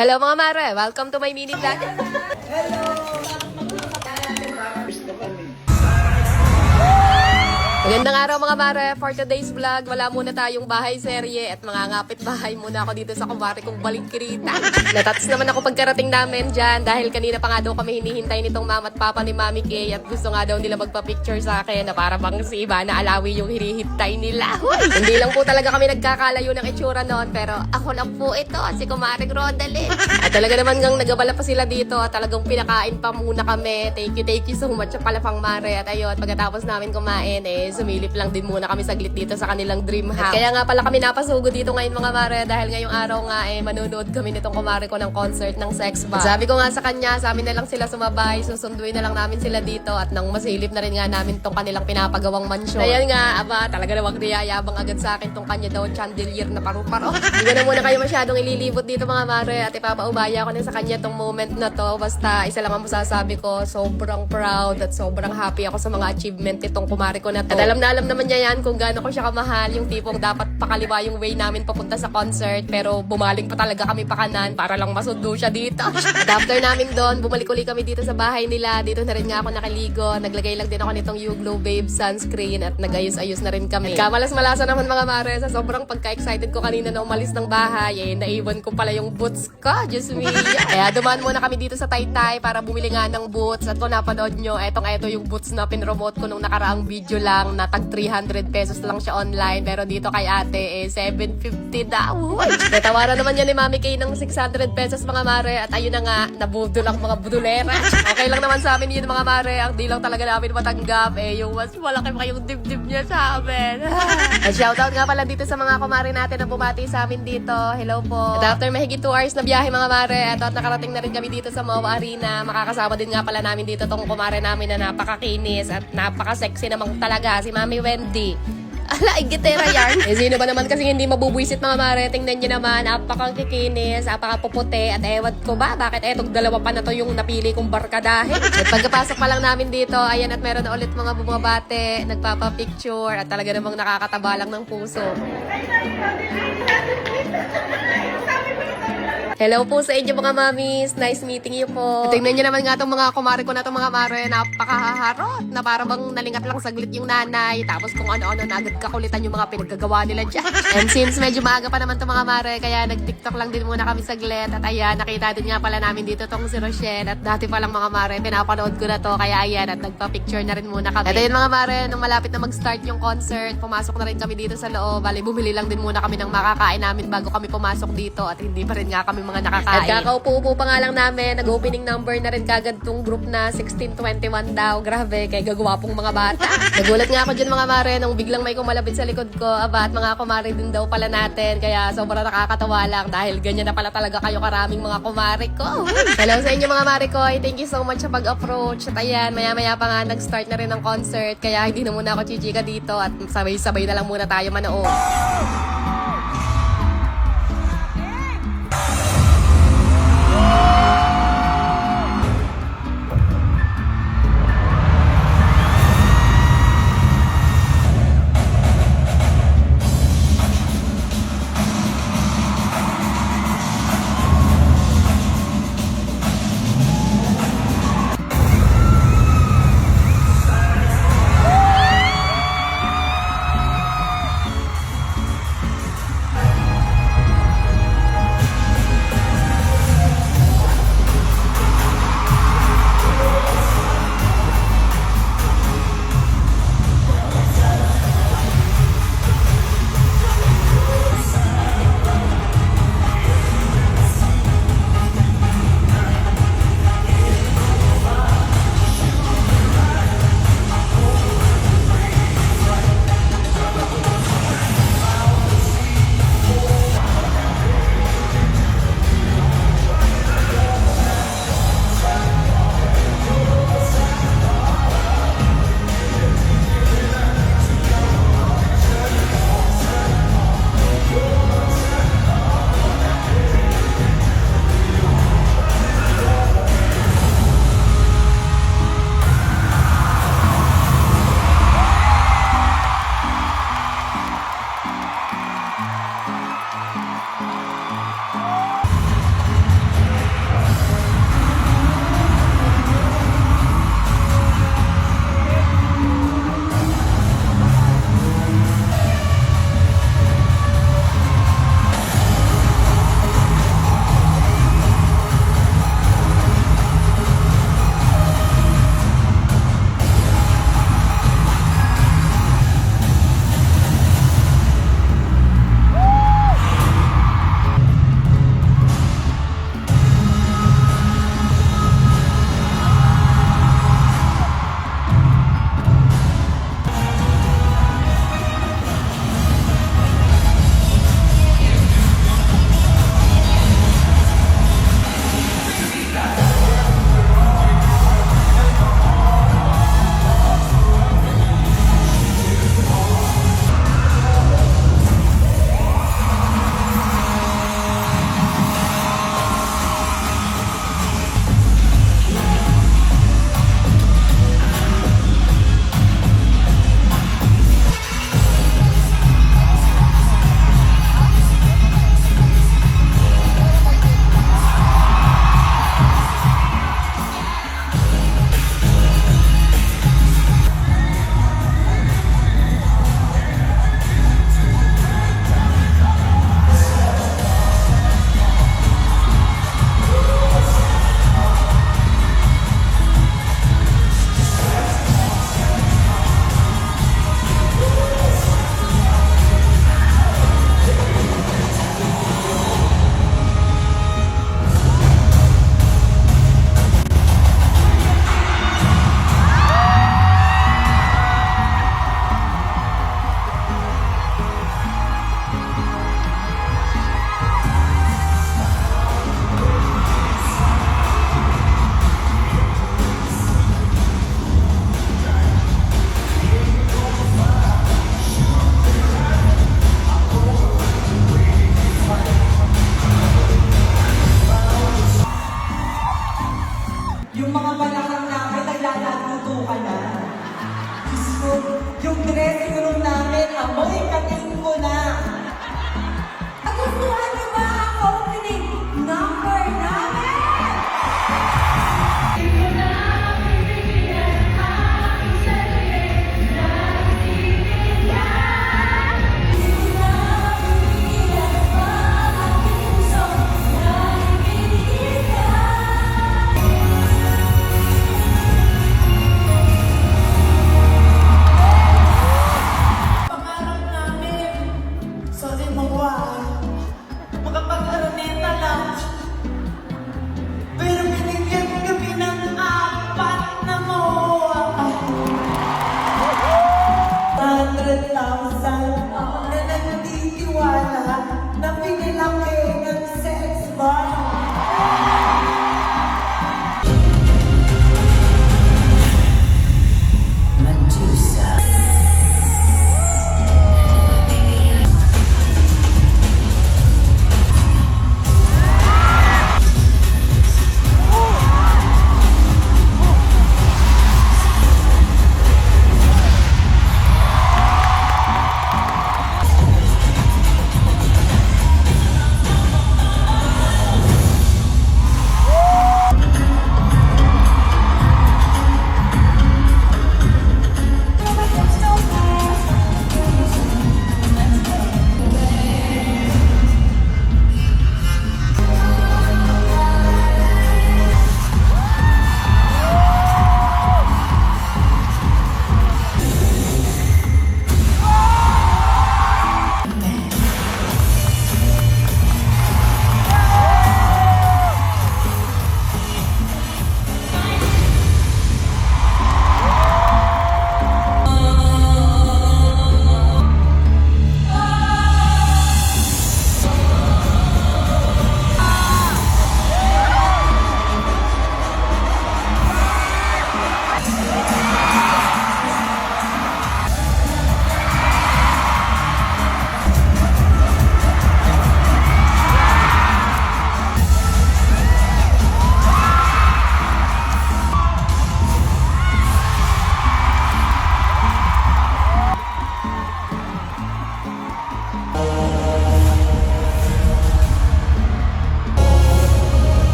Hello mga mare, welcome to my mini vlog. Magandang araw mga mare, for today's vlog, wala muna tayong bahay serye at mga ngapit bahay muna ako dito sa kumari kong Balingkirita. Natats naman ako pagkarating namin dyan dahil kanina pa nga daw kami hinihintay nitong mama at papa ni Mami Kay at gusto nga daw nila magpa-picture sa akin na para bang si Ivana Alawi yung hinihintay nila. Hindi lang po talaga kami nagkakalayo ng itsura noon pero ako lang po ito, si Kumaring Rodalit. At talaga naman ngang nagabala pa sila dito at talagang pinakain pa muna kami. Thank you so much sa palapang mare. At ayun, pagkatapos namin kumain sumilip lang din muna kami saglit dito sa kanilang dream house. At kaya nga pala kami napasugod dito ngayon mga mare dahil ngayong araw nga manonood kami nitong kumare ko ng concert ng Sex Bomb. Sabi ko nga sa kanya, sa amin na lang sila sumabay, susunduin na lang namin sila dito at nang masilip na rin nga namin tong kanilang pinapagawang mansyon. Ayan nga, aba, talaga namang niyayabang agad sa akin tong kanya daw chandelier na paru-paro. Hindi na muna kayo masyadong ililibot dito mga mare at ipapaubaya ko na sa kanya tong moment na to. Basta isa lang ang masasabi ko, sobrang proud at sobrang happy ako sa mga achievement itong kumare ko na to. At alam naman niya yan kung gaano ko siya kamahal, yung tipong dapat pakaliwa yung way namin papunta sa concert pero bumaling pa talaga kami pa kanan para lang masundo siya dito. At after namin doon, bumalik-uli kami dito sa bahay nila. Dito na rin nga ako nakaligo. Naglagay lang din ako nitong YouGlow Babe sunscreen at nagayos-ayos na rin kami. At kamalas-malasa naman mga mare, sa sobrang pagka-excited ko kanina na umalis ng bahay, naiwan ko pala yung boots ko. Diyos me. Kaya dumaan muna kami dito sa Taytay para bumili nga ng boots. At kung napanood nyo, eto yung boots na pinromote ko nung nakaraang video lang na tag 300 pesos lang siya online. Pero dito kay ate, 750 daw. Natawaran naman yan ni Mami Kay ng 600 pesos mga mare. At ayun na nga, nabudol ang mga budulera. Okay lang naman sa amin yun mga mare. Ang di lang talaga namin matanggap, yung mas malaki pa yung dibdib niya sa amin. At shoutout nga pala dito sa mga kumare natin na bumati sa amin dito. Hello po. At after mahigit 2 hours na biyahe mga mare, at nakarating na rin kami dito sa MOA Arena. Makakasama din nga pala namin dito tong kumare namin na napakakinis at napaka-sexy namang talaga, si Mami Wendy. Ala, gitera yarn. Sino ba naman kasi hindi mabubwisit mga mare? Tingnan nyo naman, apakakikinis, apakapuputi, at ewan ko ba, bakit etong dalawa pa na to yung napili kong barkadahe? At pagkapasok pa lang namin dito, ayan at meron na ulit mga bumabate, nagpapapicture, at talaga namang nakakataba lang ng puso. Hello po sa inyo mga mamis. Nice meeting you po. Tingnan nyo naman nga itong mga kumare ko na itong mga mare. Napakahaharot na para bang nalingat lang saglit yung nanay. Tapos kung ano-ano na agad kakulitan yung mga pinaggagawa nila dyan. And since medyo maaga pa naman itong mga mare, kaya nag-tiktok lang din muna kami saglit. At ayan, nakita din nga pala namin dito tong si Rochelle. At dati pa lang mga mare, pinapanood ko na to. Kaya ayan, at nagpa-picture na rin muna kami. At ayun mga mare, nung malapit na mag-start yung concert, pumasok na rin kami dito sa loob. Bali, bumili lang din muna kami ng makakain namin bago kami pumasok dito. At hindi pa rin nga kami mga nakakain. At kakaupo-upo pa nga lang namin, nag-opening number na rin kagad tong group na 1621 daw. Grabe, kay gagawa pong mga bata. Nagulat nga ako dyan mga mare nung biglang may kumalapit sa likod ko. Aba, at mga kumare din daw pala natin. Kaya sobrang nakakatawa lang dahil ganyan na pala talaga kayo karaming mga kumare ko. Hello sa inyo mga mare ko. Thank you so much sa pag-approach. At ayan, maya-maya pa nga nag-start na rin ang concert. Kaya hindi na muna ako chichika dito at sabay-sabay na lang muna tayo manood.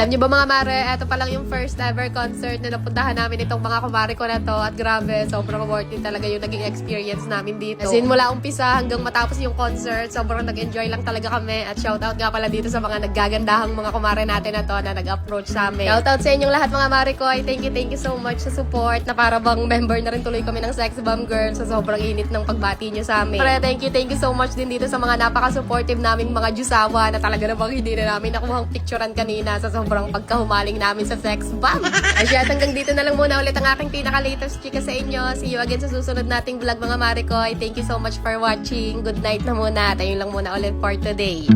Alam niyo ba mga mare, eto pa lang yung first ever concert na napuntahan namin itong mga kumare ko na to. At grabe, sobrang worth it talaga yung naging experience namin dito. As in, mula umpisa hanggang matapos yung concert, sobrang nag-enjoy lang talaga kami. At shoutout nga pala dito sa mga naggagandahang mga kumare natin na to na nag-approach sa amin. Shoutout sa inyong lahat mga mare ko. Ay, thank you so much sa support na para bang member na rin tuloy kami ng Sex Bomb Girls sa sobrang init ng pagbati nyo sa amin. Pero thank you so much din dito sa mga napaka-supportive naming mga Jusawa na talaga namang hindi na namin nakuhang picturean kanina sa sobrang pagkahumaling namin sa Sex Bomb. Ay siya, hanggang dito na lang muna ulit ang aking pinaka-latest chika sa inyo. See you again sa susunod nating vlog mga mare ko. Ay, thank you so much for watching. Good night na muna. Tayo lang muna ulit for today.